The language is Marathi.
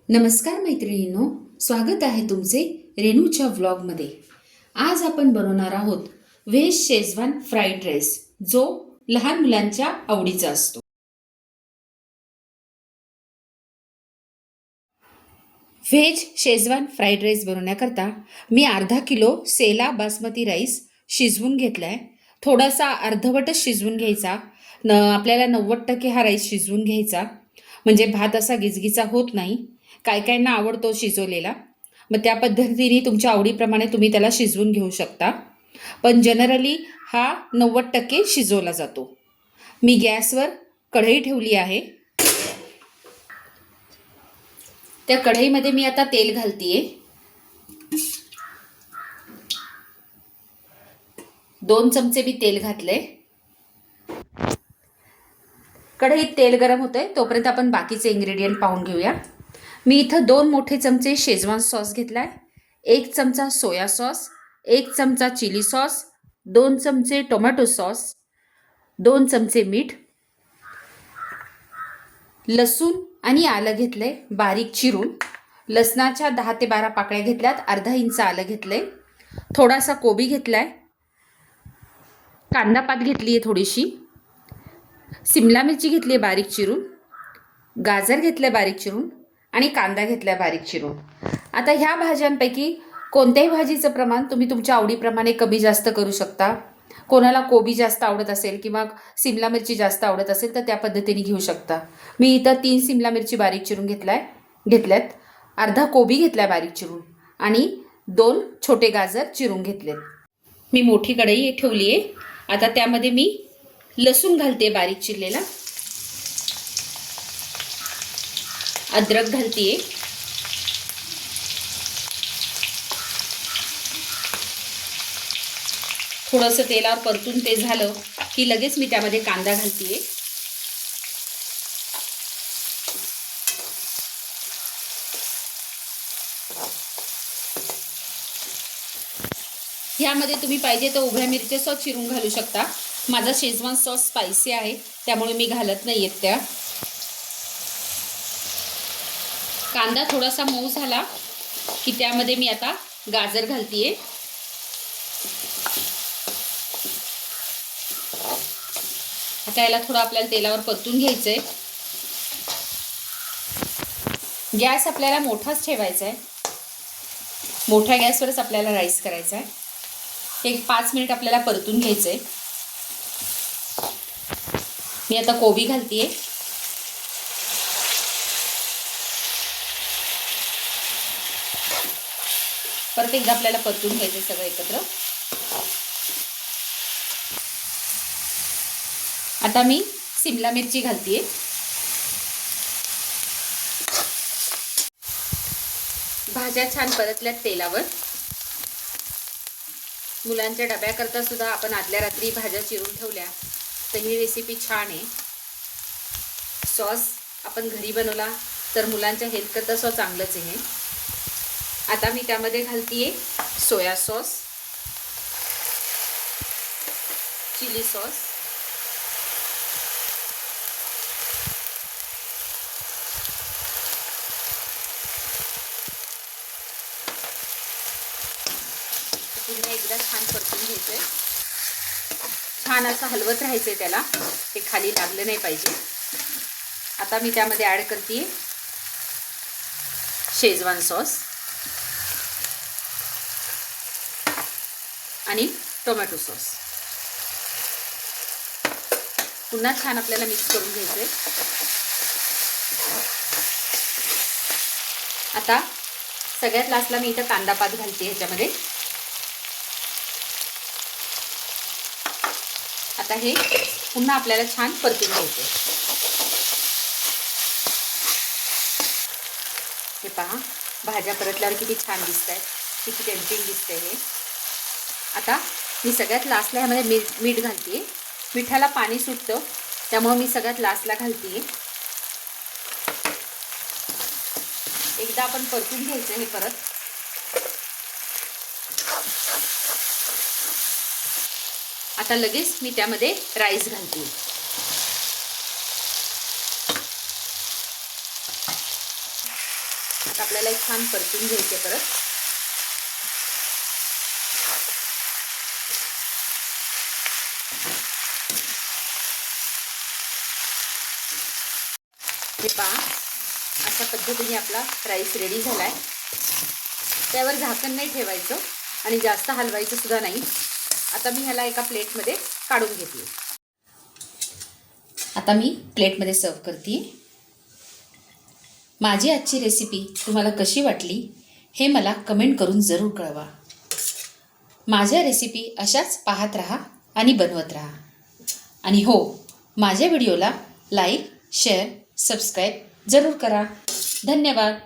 नमस्कार मैत्रिणींनो, स्वागत आहे तुमचे रेणूच्या व्लॉगमध्ये। आज आपण बनवणार आहोत व्हेज शेजवान फ्राईड राईस, जो लहान मुलांच्या आवडीचा असतो। व्हेज शेजवान फ्राईड राईस बनवण्याकरता मी अर्धा किलो सेला बासमती राईस शिजवून घेतलाय। थोडासा अर्धवटच शिजवून घ्यायचा, आपल्याला 90% हा राईस शिजवून घ्यायचा, म्हणजे भात असा गिजगिचा होत नाही। काय कायना आवडतो शिजवलेला, मग त्या पद्धतीने तुमच्या आवडीप्रमाणे तुम्ही त्याला शिजवून घेऊ शकता, पण जनरली हा 90% शिजवला जातो। मी गॅसवर कढई ठेवली आहे। त्या कढईमध्ये मी आता तेल घालतीये। 2 चमचे मी तेल घातले। कढईत तेल गरम होतंय तोपर्यंत आपण बाकीचे इन्ग्रेडियंट पाहून घेऊया। मी इथं 2 मोठे चमचे शेजवान सॉस घेतलाय, 1 चमचा सोया सॉस, 1 चमचा चिली सॉस, 2 चमचे टोमॅटो सॉस, 2 चमचे मीठ, लसूण आणि आलं घेतलंय बारीक चिरून। लसणाच्या 10 ते 12 पाकळ्या घेतल्यात, अर्धा इंच आलं घेतलंय, थोडासा कोबी घेतलाय, कांदा पात घेतली आहे थोडीशी, सिमला मिरची घेतली आहे बारीक चिरून, गाजर घेतलं बारीक चिरून आणि कांदा घेतला बारीक चिरून। आता ह्या भाज्यांपैकी कोणत्याही भाजीचं प्रमाण तुम्ही तुमच्या आवडीप्रमाणे कमी जास्त करू शकता। कोणाला कोबी जास्त आवडत असेल किंवा सिमला मिरची जास्त आवडत असेल तर त्या पद्धतीने घेऊ शकता। मी इथं 3 सिमला मिरची बारीक चिरून घेतल्यात, अर्धा कोबी घेतलाय बारीक चिरून आणि 2 छोटे गाजर चिरून घेतलेत। मी मोठी कढई ठेवली आहे। आता त्यामध्ये मी लसूण घालते बारीक चिरलेला, अद्रक घालतीये, थोडंसं तेलावर परतून ते झालं की लगेच मी त्यामध्ये कांदा घालतीये। ह्यामध्ये तुम्ही पाहिजे तर उभ्या मिरच्या सॉस चिरून घालू शकता। माझा शेजवान सॉस स्पायसी आहे त्यामुळे मी घालत नाहीये त्या। कांदा थोडासा मऊ झाला की त्यामध्ये मी आता गाजर घालतीये। आता याला थोडं आपल्याला तेलावर परतून घ्यायचंय। गॅस आपल्याला मोठाच ठेवायचा आहे, मोठ्या गॅसवरच आपल्याला राईस करायचा आहे। एक 5 मिनिट आपल्याला परतून घ्यायचंय। मी आता कोबी घालतीये, परत एकदा आपल्याला परतून घ्यायचं सगळं एकत्र। आता मी सिमला मिरची घालतीये, भाज्या छान परतल्यात तेलावर। मुलांच्या डब्याकरता सुद्धा आपण आदल्या रात्री भाज्या चिरून ठेवल्या तर ही रेसिपी छान आहे। सॉस आपण घरी बनवला तर मुलांच्या हेल्थकरता सुद्धा चांगलंच आहे। आता मी त्यामध्ये घालतीये सोया सॉस, चिली सॉस, पुन्हा एकदा छान परतून घ्यायचंय। छान असं हलवत राहायचंय त्याला, ते खाली लागलं नाही पाहिजे। आता मी त्यामध्ये ॲड करते शेजवान सॉस आणि टोमॅटो सॉस। पुन्हा छान आपल्याला मिक्स करून घ्यायचंय। आता सगळ्यात लास्टला मी इथं कांदा पात घालते ह्याच्यामध्ये। आता हे पुन्हा आपल्याला छान परतून घ्यायचं। हे पहा, भाज्या परतल्यावर किती छान दिसत आहेत, किती टेम्पटिंग दिसतंय हे। आता मी सगळ्यात लास्टला ह्यामध्ये मीठ घालते। मिठाला पाणी सुटतं त्यामुळे मी सगळ्यात लास्टला घालते। एकदा आपण परतून घ्यायचं हे परत। आता लगेच मी त्यामध्ये राईस घालते। आता आपल्याला एक छान परतून घ्यायचे परत. हे पहा, अशा पद्धतीने आपला राईस रेडी झाला आहे. त्यावर झाकण नाही ठेवायचं आणि जास्त हलवायचं सुद्धा नाही. आता मी ह्याला एका प्लेटमध्ये काढून घेते. आता मी प्लेटमध्ये सर्व करते. माझी आजची रेसिपी तुम्हाला कशी वाटली हे मला कमेंट करून जरूर कळवा. माझ्या रेसिपी अशाच पाहत राहा आणि बनवत राहा. आणि हो, माझ्या व्हिडिओला लाईक, शेअर, सबस्क्राईब जरूर करा. धन्यवाद.